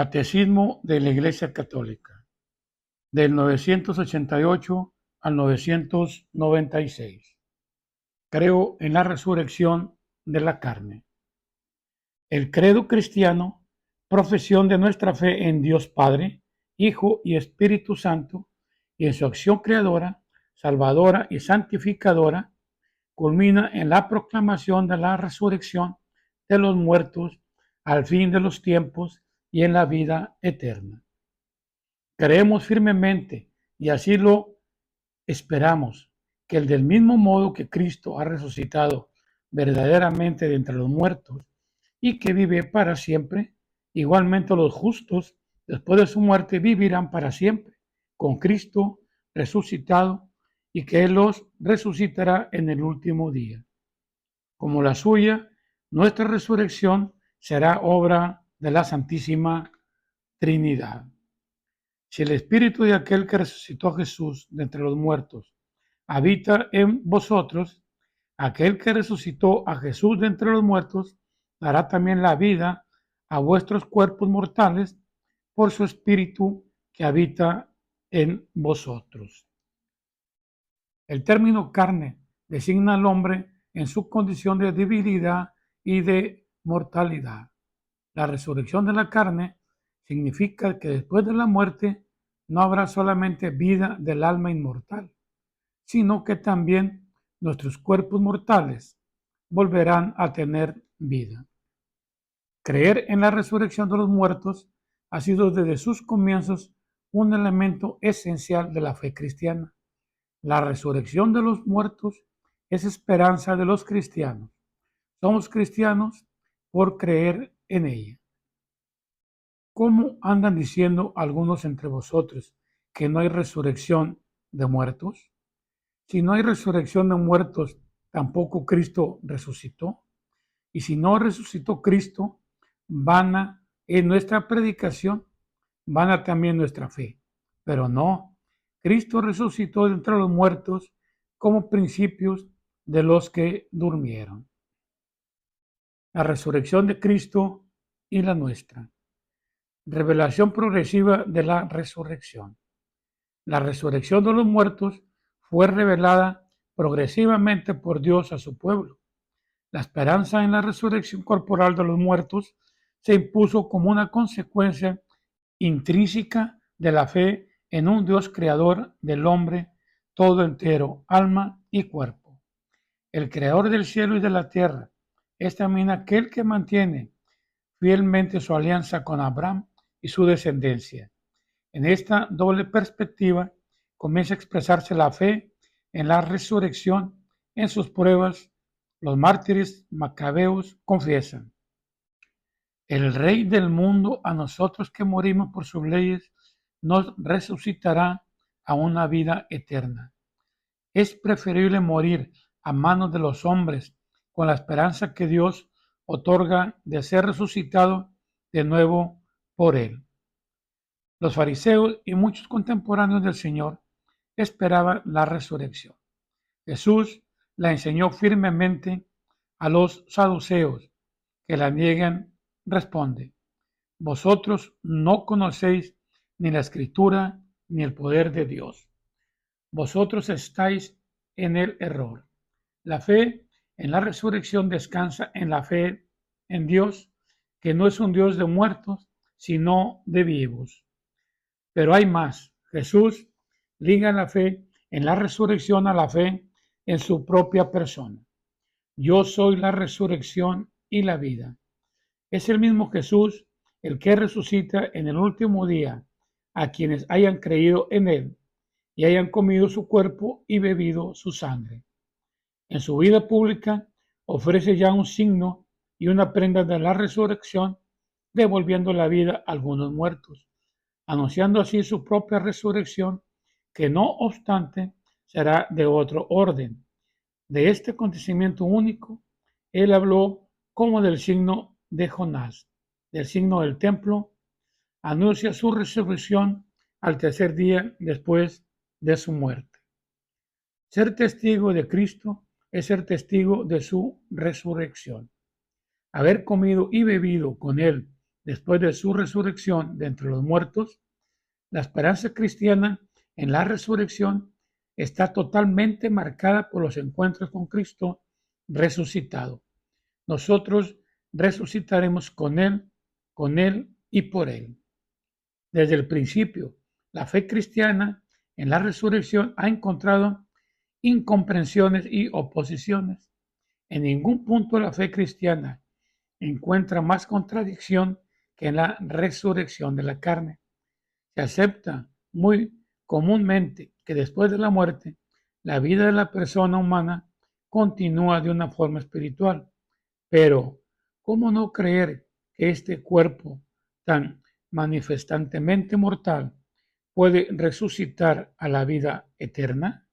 Catecismo de la Iglesia Católica, del 988 al 996. Creo en la resurrección de la carne. El credo cristiano, profesión de nuestra fe en Dios Padre, Hijo y Espíritu Santo, y en su acción creadora, salvadora y santificadora, culmina en la proclamación de la resurrección de los muertos al fin de los tiempos y en la vida eterna. Creemos firmemente, y así lo esperamos, que del mismo modo que Cristo ha resucitado verdaderamente de entre los muertos y que vive para siempre, igualmente los justos después de su muerte vivirán para siempre con Cristo resucitado, y que Él los resucitará en el último día. Como la suya, nuestra resurrección será obra de la Santísima Trinidad. Si el espíritu de aquel que resucitó a Jesús de entre los muertos habita en vosotros, aquel que resucitó a Jesús de entre los muertos dará también la vida a vuestros cuerpos mortales por su espíritu que habita en vosotros. El término carne designa al hombre en su condición de debilidad y de mortalidad. La resurrección de la carne significa que después de la muerte no habrá solamente vida del alma inmortal, sino que también nuestros cuerpos mortales volverán a tener vida. Creer en la resurrección de los muertos ha sido desde sus comienzos un elemento esencial de la fe cristiana. La resurrección de los muertos es esperanza de los cristianos. Somos cristianos por creer en ella. ¿Cómo andan diciendo algunos entre vosotros que no hay resurrección de muertos? Si no hay resurrección de muertos, tampoco Cristo resucitó. Y si no resucitó Cristo, vana es nuestra predicación, vana también nuestra fe. Pero no, Cristo resucitó de entre los muertos como principios de los que durmieron. La resurrección de Cristo y la nuestra. Revelación progresiva de la resurrección. La resurrección de los muertos fue revelada progresivamente por Dios a su pueblo. La esperanza en la resurrección corporal de los muertos se impuso como una consecuencia intrínseca de la fe en un Dios creador del hombre todo entero, alma y cuerpo. El creador del cielo y de la tierra es también aquel que mantiene fielmente su alianza con Abraham y su descendencia. En esta doble perspectiva comienza a expresarse la fe en la resurrección. En sus pruebas, los mártires macabeos confiesan: el Rey del mundo, a nosotros que morimos por sus leyes, nos resucitará a una vida eterna. Es preferible morir a manos de los hombres con la esperanza que Dios otorga de ser resucitado de nuevo por Él. Los fariseos y muchos contemporáneos del Señor esperaban la resurrección. Jesús la enseñó firmemente. A los saduceos que la niegan, responde: vosotros no conocéis ni la Escritura ni el poder de Dios. Vosotros estáis en el error. La fe en la resurrección descansa en la fe en Dios, que no es un Dios de muertos, sino de vivos. Pero hay más. Jesús liga la fe en la resurrección a la fe en su propia persona. Yo soy la resurrección y la vida. Es el mismo Jesús el que resucita en el último día a quienes hayan creído en Él y hayan comido su cuerpo y bebido su sangre. En su vida pública ofrece ya un signo y una prenda de la resurrección, devolviendo la vida a algunos muertos, anunciando así su propia resurrección, que no obstante será de otro orden. De este acontecimiento único, él habló como del signo de Jonás, del signo del templo. Anuncia su resurrección al tercer día después de su muerte. Ser testigo de Cristo es ser testigo de su resurrección. Haber comido y bebido con Él después de su resurrección de entre los muertos, la esperanza cristiana en la resurrección está totalmente marcada por los encuentros con Cristo resucitado. Nosotros resucitaremos con Él y por Él. Desde el principio, la fe cristiana en la resurrección ha encontrado incomprensiones y oposiciones. En ningún punto la fe cristiana encuentra más contradicción que en la resurrección de la carne. Se acepta muy comúnmente que después de la muerte, la vida de la persona humana continúa de una forma espiritual. Pero, ¿cómo no creer que este cuerpo tan manifestantemente mortal puede resucitar a la vida eterna?